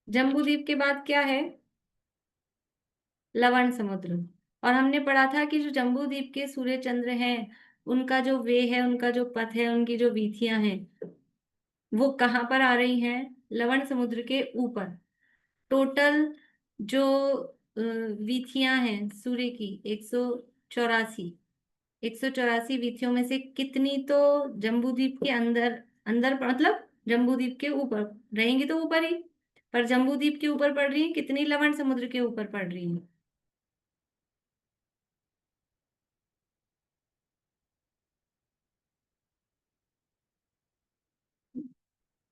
जम्बूद्वीप के बाद क्या है? लवण समुद्र। और हमने पढ़ा था कि जो जम्बूद्वीप के सूर्य चंद्र हैं, उनका जो वे है, उनका जो पथ है, उनकी जो वीथियां हैं, वो कहाँ पर आ रही हैं? लवण समुद्र के ऊपर। टोटल जो वीथियां हैं सूर्य की 184। 184 वीथियों में से कितनी तो जम्बूद्वीप के अंदर अंदर मतलब जम्बूद्वीप के ऊपर रहेंगी, तो ऊपर ही। पर जम्बूद्वीप के ऊपर पड़ रही है कितनी? लवण समुद्र के ऊपर पड़ रही है।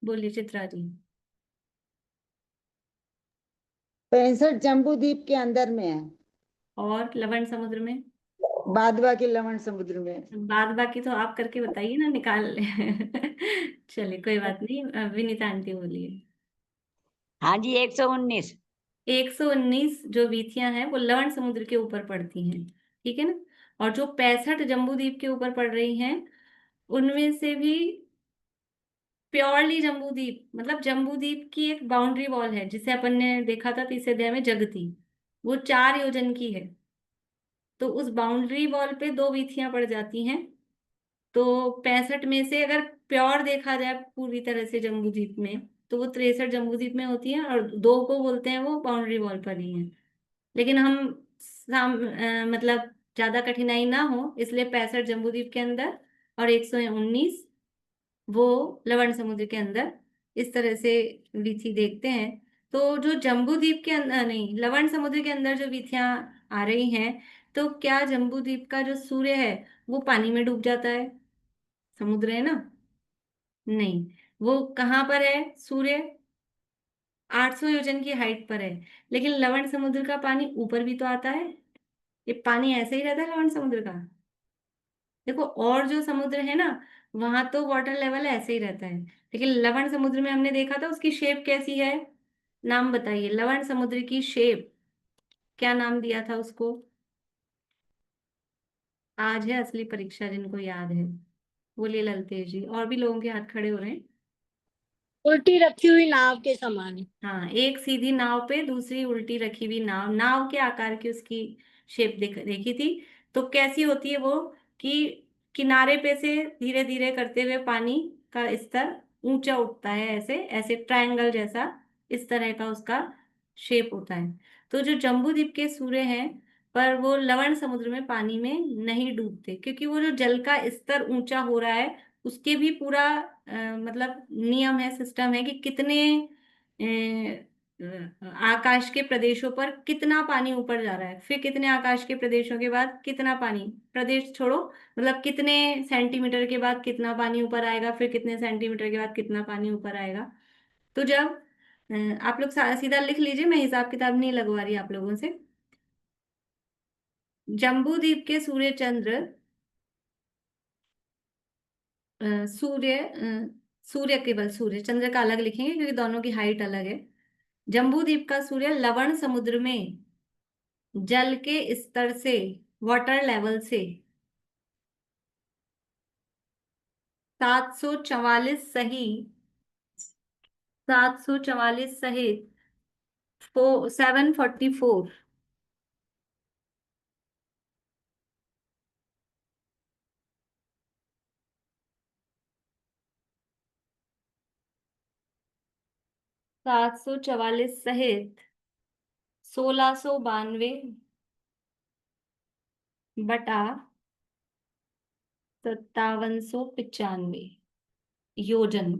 बोलिए चित्रा जी। 65 जम्बू द्वीप के अंदर में है, और लवण समुद्र में? बाद बाकी लवण समुद्र में। बाद बाकी तो आप करके बताइए ना, निकाल चलिए कोई बात नहीं। विनीता आंटी बोलिए। हाँ जी, 119। 119 जो वीथियां हैं वो लवण समुद्र के ऊपर पड़ती हैं, ठीक है ना। और जो 65 जम्बूद्वीप के ऊपर पड़ रही हैं, उनमें से भी प्योरली जम्बूद्वीप, मतलब जम्बूद्वीप की एक बाउंड्री वॉल है, जिसे अपन ने देखा था तीसरे अध्याय में, जगती। वो 4 योजन की है। तो उस बाउंड्री वॉल पे 2 वीथियां पड़ जाती हैं। तो 65 में से अगर प्योर देखा जाए पूरी तरह से जम्बूद्वीप में, तो वो 63 जम्बूद्वीप में होती है और 2 को बोलते हैं वो बाउंड्री वॉल पर ही है। लेकिन हम मतलब ज्यादा कठिनाई ना हो, इसलिए 65 जम्बूद्वीप के अंदर और 119 वो लवण समुद्र के अंदर, इस तरह से वीथी देखते हैं। तो जो जम्बूद्वीप के अंदर, नहीं, लवण समुद्र के अंदर जो वीथियां आ रही हैं, तो क्या जम्बूद्वीप का जो सूर्य है वो पानी में डूब जाता है? समुद्र है ना, नहीं, वो कहाँ पर है सूर्य? 800 योजन की हाइट पर है। लेकिन लवण समुद्र का पानी ऊपर भी तो आता है, ये पानी ऐसे ही रहता है लवण समुद्र का? देखो, और जो समुद्र है ना, वहां तो वाटर लेवल ऐसे ही रहता है, लेकिन लवण समुद्र में हमने देखा था उसकी शेप कैसी है। नाम बताइए, लवण समुद्र की शेप क्या नाम दिया था उसको? आज है असली परीक्षा, जिनको याद है। बोलिए ललतेज जी, और भी लोगों के हाथ खड़े हो रहे हैं। उल्टी रखी हुई नाव के समान। हाँ, एक सीधी नाव पे दूसरी उल्टी रखी हुई नाव, नाव के आकार की उसकी शेप देखी थी। तो कैसी होती है वो, कि किनारे पे से धीरे धीरे करते हुए पानी का स्तर ऊंचा उठता है, ऐसे ऐसे ट्रायंगल जैसा, इस तरह का उसका शेप होता है। तो जो जम्बूद्वीप के सूर्य हैं, पर वो लवण समुद्र में पानी में नहीं डूबते, क्योंकि वो जो जल का स्तर ऊंचा हो रहा है, उसके भी पूरा मतलब नियम है, सिस्टम है कि कितने आकाश के प्रदेशों पर कितना पानी ऊपर जा रहा है, फिर कितने आकाश के प्रदेशों के बाद कितना पानी, प्रदेश छोड़ो, मतलब कितने सेंटीमीटर के बाद कितना पानी ऊपर आएगा, फिर कितने सेंटीमीटर के बाद कितना पानी ऊपर आएगा। तो जब आप लोग सीधा लिख लीजिए, मैं हिसाब किताब नहीं लगवा रही आप लोगों से। जम्बूद्वीप के सूर्य चंद्र सूर्य केवल सूर्य, चंद्र का अलग लिखेंगे क्योंकि दोनों की हाइट अलग है। जम्बूद्वीप का सूर्य लवण समुद्र में जल के स्तर से, वाटर लेवल से 744 सही 744 सहित 744 744 सहित 1692 बटा 5795 योजन।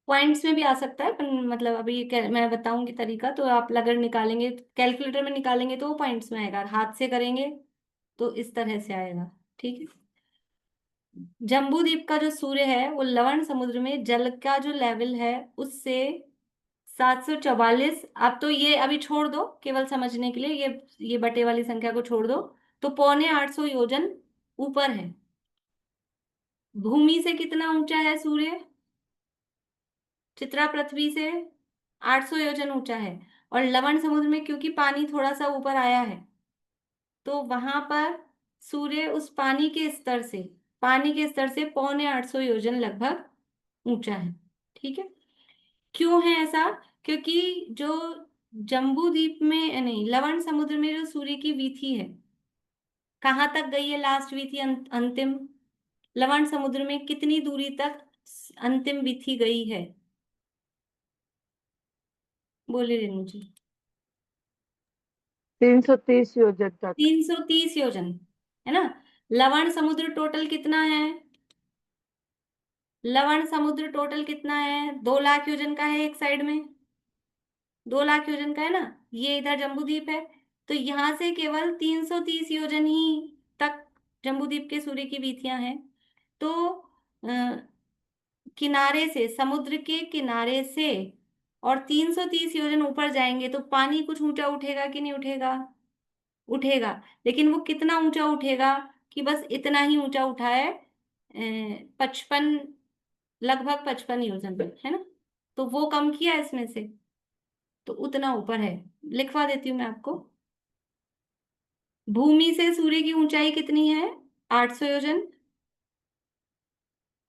पॉइंट्स में भी आ सकता है, पर मतलब अभी मैं बताऊंगी तरीका, तो आप अगर निकालेंगे, कैलकुलेटर में निकालेंगे तो वो पॉइंट्स में आएगा, हाथ से करेंगे तो इस तरह से आएगा। ठीक है। जम्बूद्वीप का जो सूर्य है वो लवण समुद्र में जल का जो लेवल है उससे 744, आप तो ये अभी छोड़ दो केवल समझने के लिए, ये बटे वाली संख्या को छोड़ दो, तो 725 योजन ऊपर है। भूमि से कितना ऊंचा है सूर्य? चित्रा पृथ्वी से 800 योजन ऊंचा है। और लवण समुद्र में क्योंकि पानी थोड़ा सा ऊपर आया है, तो वहां पर सूर्य उस पानी के स्तर से 725 योजन लगभग ऊंचा है। ठीक है। क्यों है ऐसा? क्योंकि जो जम्बूद्वीप में, नहीं, लवण समुद्र में जो सूर्य की वीथी है, कहाँ तक गई है लास्ट वीथी, अंतिम? लवण समुद्र में कितनी दूरी तक अंतिम वीथी गई है? बोले रेणु जी। 330 योजन तक। 330 योजन, है ना। लवण समुद्र टोटल कितना है? लवण समुद्र टोटल कितना है? 2 लाख योजन का है एक साइड में, 2 लाख योजन का है ना, ये इधर जम्बूद्वीप है। तो यहां से केवल 330 योजन ही तक जम्बूद्वीप के सूर्य की वीथियां हैं। तो किनारे से, समुद्र के किनारे से और 330 योजन ऊपर जाएंगे तो पानी कुछ ऊंचा उठेगा कि नहीं उठेगा? उठेगा। लेकिन वो कितना ऊंचा उठेगा? कि बस इतना ही ऊंचा उठा है, 55, लगभग 55 योजन तक, है ना। तो वो कम किया इसमें से, तो उतना ऊपर है। लिखवा देती हूँ मैं आपको। भूमि से सूर्य की ऊंचाई कितनी है? 800 योजन।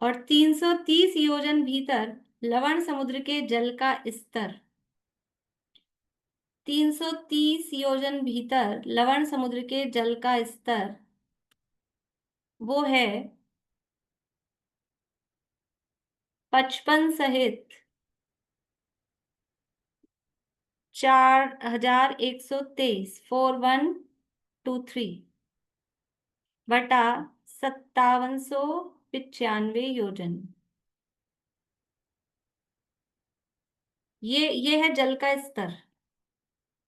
और 330 योजन भीतर लवण समुद्र के जल का स्तर, 330 योजन भीतर लवण समुद्र के जल का स्तर वो है 55 सहित 4123 4123 बटा 5795 योजन। ये है जल का स्तर।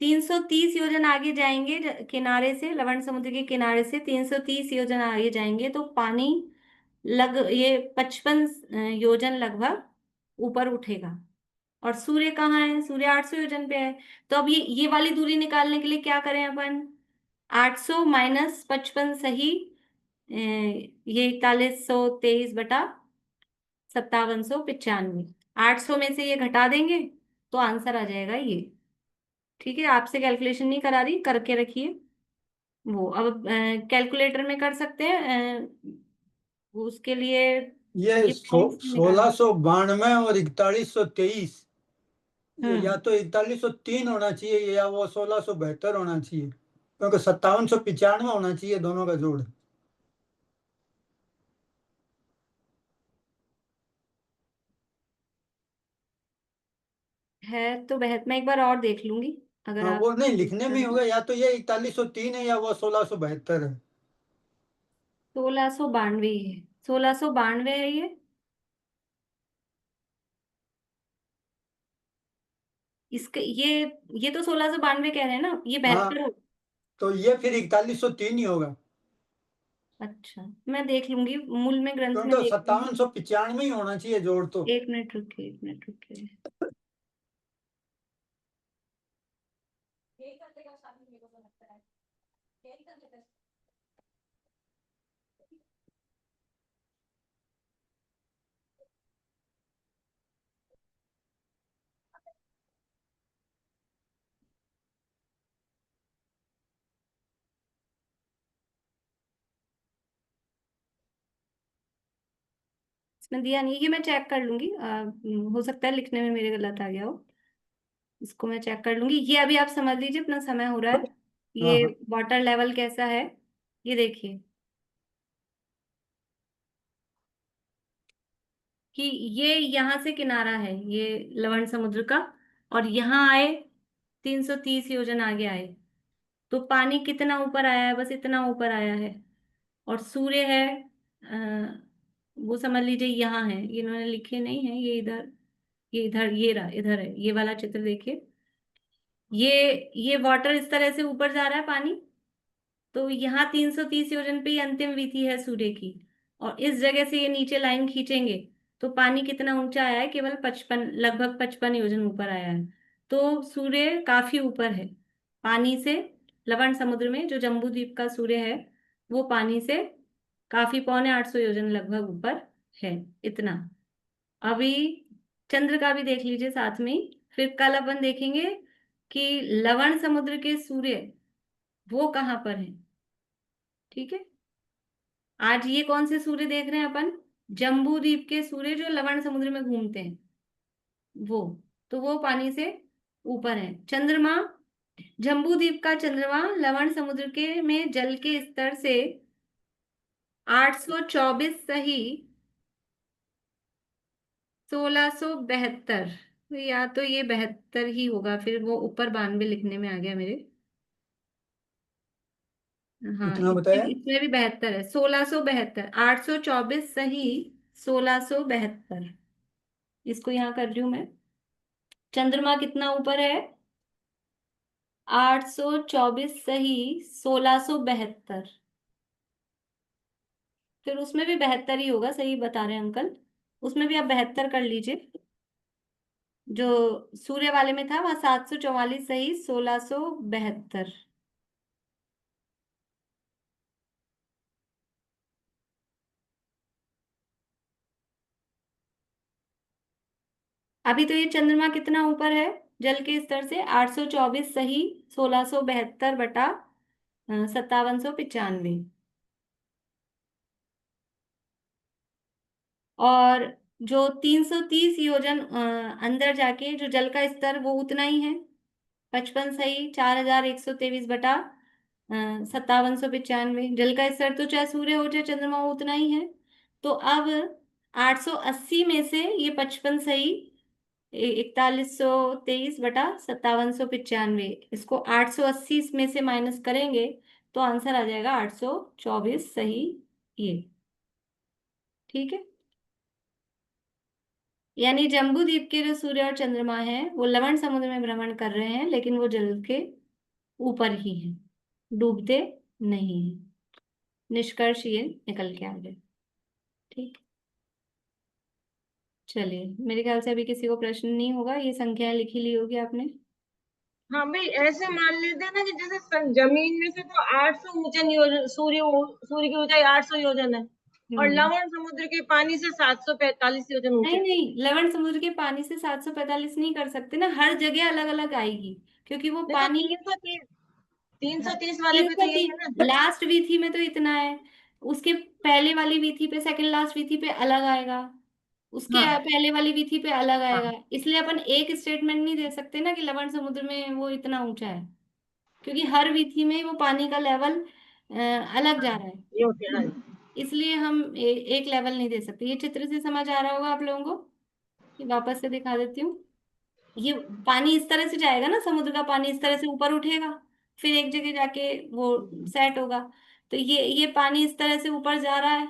330 योजन आगे जाएंगे किनारे से, लवण समुद्र के किनारे से 330 योजन आगे जाएंगे तो पानी ये 55 योजन लगभग ऊपर उठेगा। और सूर्य कहाँ है? सूर्य 800 योजन पे है। तो अब ये वाली दूरी निकालने के लिए क्या करें अपन? 800 माइनस 55 सही, ये 4123 बटा 5795। 800 में से ये घटा देंगे तो आंसर आ जाएगा ये। ठीक है, आपसे कैलकुलेशन नहीं करा रही, करके रखिए। वो अब कैलकुलेटर में कर सकते हैं, उसके लिए ये ये पॉइंट्स निकालना। 1692 और 4123, या हम्म तो 4103 होना चाहिए या वो 1672 होना चाहिए, क्योंकि 5795 होना चाहिए दोनों का जोड़। है तो बेहद, मैं एक बार और देख लूंगी अगर हाँ, आप। वो नहीं लिखने में ही होगा, या तो ये 4103 है या वो 1672 है। 1692 है, 1692 है ये। इसके ये तो 1692 कह रहे हैं ना, ये हाँ, 72 हो। तो ये फिर 4103 ही होगा, अच्छा, मैं देख लूंगी, मूल में ग्रंथ में क्योंकि देख लूंगी। 5795 ही होना चाहिए जोड़ तो। एक मिनट रुकिए, एक मिनट रुकिए। इसमें दिया नहीं, ये मैं चेक कर लूंगी, हो सकता है लिखने में मेरे गलत आ गया हो, इसको मैं चेक कर लूंगी। ये अभी आप समझ लीजिए, अपना समय हो रहा है। हाँ ये हाँ, वाटर लेवल कैसा है, ये देखिए कि ये यहाँ से किनारा है, ये लवण समुद्र का, और यहाँ आए 330 योजन आगे आए तो पानी कितना ऊपर आया है? बस इतना ऊपर आया है। और सूर्य है, वो समझ लीजिए यहाँ है, ये इन्होंने लिखे नहीं है, ये इधर, ये इधर, ये रहा, इधर है, ये वाला चित्र देखिए। ये वाटर इस तरह से ऊपर जा रहा है पानी, तो यहाँ 330 योजन पे ही अंतिम वीथी है सूर्य की। और इस जगह से ये नीचे लाइन खींचेंगे तो पानी कितना ऊंचा आया है? केवल 55, लगभग 55 योजन ऊपर आया है। तो सूर्य काफी ऊपर है पानी से। लवण समुद्र में जो जम्बू द्वीप का सूर्य है वो पानी से काफी, 750 योजन लगभग ऊपर है, इतना। अभी चंद्र का भी देख लीजिए साथ में ही। फिर कल अपन देखेंगे कि लवण समुद्र के सूर्य वो कहाँ पर है। ठीक है, आज ये कौन से सूर्य देख रहे हैं अपन? जम्बू द्वीप के सूर्य जो लवण समुद्र में घूमते हैं वो, तो वो पानी से ऊपर है। चंद्रमा, जम्बू द्वीप का चंद्रमा लवण समुद्र के में जल के स्तर से 824 सही 1672, या तो ये 72 ही होगा, फिर वो ऊपर 92 लिखने में आ गया मेरे। हाँ, कितना इसमें बताया? इसमें भी 72 है, 1672, 824 सही 1672। इसको यहाँ कर रही हूं मैं। चंद्रमा कितना ऊपर है? 824 सही 1672। फिर उसमें भी 72 ही होगा, सही बता रहे हैं अंकल। उसमें भी आप 72 कर लीजिए। जो सूर्य वाले में था वहां 744 सही 1672। अभी तो ये चंद्रमा कितना ऊपर है जल के स्तर से? 824 सही 1672 बटा 5795। और जो 330 योजन अंदर जाके जो जल का स्तर वो उतना ही है, 55 सही 4123 बटा 5795। जल का स्तर तो चाहे सूर्य हो चाहे चंद्रमा हो उतना ही है। तो अब 880 में से ये 55 सही 4123 बटा 5795, इसको 880 में से माइनस करेंगे तो आंसर आ जाएगा 824, सही ये। ठीक है, यानी जम्बू द्वीप के जो सूर्य और चंद्रमा है वो लवण समुद्र में भ्रमण कर रहे हैं, लेकिन वो जल के ऊपर ही हैं, डूबते नहीं हैं। निष्कर्ष ये निकल के आ गए। ठीक, चलिए, मेरे ख्याल से अभी किसी को प्रश्न नहीं होगा। ये संख्याएं लिखी ली होगी आपने। हाँ भाई, ऐसे मान लेते हैं ना कि जैसे जमीन में से तो 800 ऊंचन योजन, सूर्य की ऊंचाई 800 योजन है, और लवण समुद्र के पानी से 745 योजन ऊंचे। नहीं नहीं, लवण समुद्र के पानी से 745 नहीं कर सकते ना, हर जगह अलग अलग आएगी, क्योंकि वो पानी 330 वाले पे तो यही है ना। लास्ट वीथी में तो इतना है, उसके पहले वाली वीथी पे, सेकंड लास्ट वीथी पे अलग आएगा, उसके हाँ। पहले वाली वीथी पे अलग आएगा। हाँ। इसलिए अपन एक स्टेटमेंट नहीं दे सकते ना कि लवण समुद्र में वो इतना ऊंचा है, क्योंकि हर वीथी में वो पानी का लेवल अलग जा रहा है, ये होते हैं। इसलिए हम एक लेवल नहीं दे सकते। ये चित्र से समझ आ रहा होगा आप लोगों को, ये वापस से दिखा देती हूँ। ये पानी इस तरह से जाएगा ना, समुद्र का पानी इस तरह से ऊपर उठेगा, फिर एक जगह जाके वो सेट होगा। तो ये पानी इस तरह से ऊपर जा रहा है,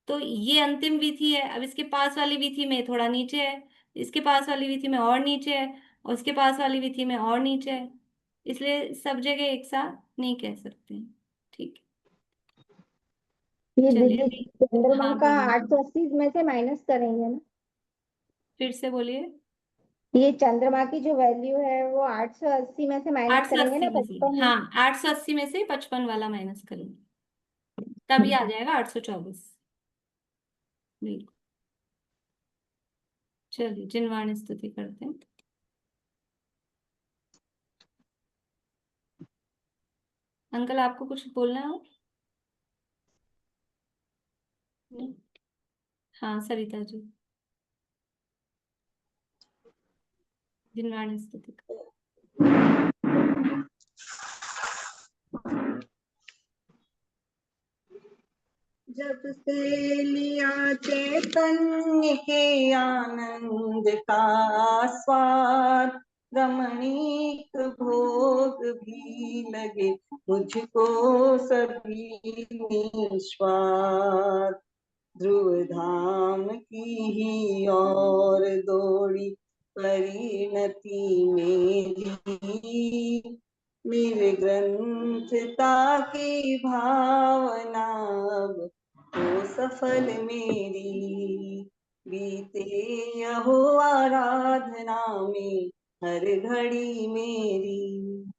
तो ये अंतिम वीथी है। अब इसके पास वाली वीथी में थोड़ा नीचे है, इसके पास वाली वीथी में और नीचे है, और उसके पास वाली वीथी में और नीचे है, इसलिए सब जगह एक साथ नहीं कह सकते। ठीक ये है, चलिए दीदी अभी। चंद्रमा हाँ का बोलिए, 880 में से माइनस करेंगे ना? फिर से बोलिए। ये चंद्रमा की जो वैल्यू है वो 880 में से माइनस करेंगे 880 ना, में से, 55 में? हाँ 880 में से 55 वाला माइनस करेंगे, तभी आ जाएगा 824। बिल्कुल। चलिए जिनवाणी स्तुति करते हैं। अंकल आपको कुछ बोलना है? नहीं? हाँ सरिता जी, जिनवाणी स्तुति। जब से लिया चैतन्य के आनंद का स्वाद, रमणीक भोग भी लगे मुझको सभी निस्वाद। ध्रुव धाम की ही और दौड़ी परिणति मेरी, मेरे ग्रंथता की भावना अब हो सफल मेरी। बीते यहो आराधना में हर घड़ी मेरी।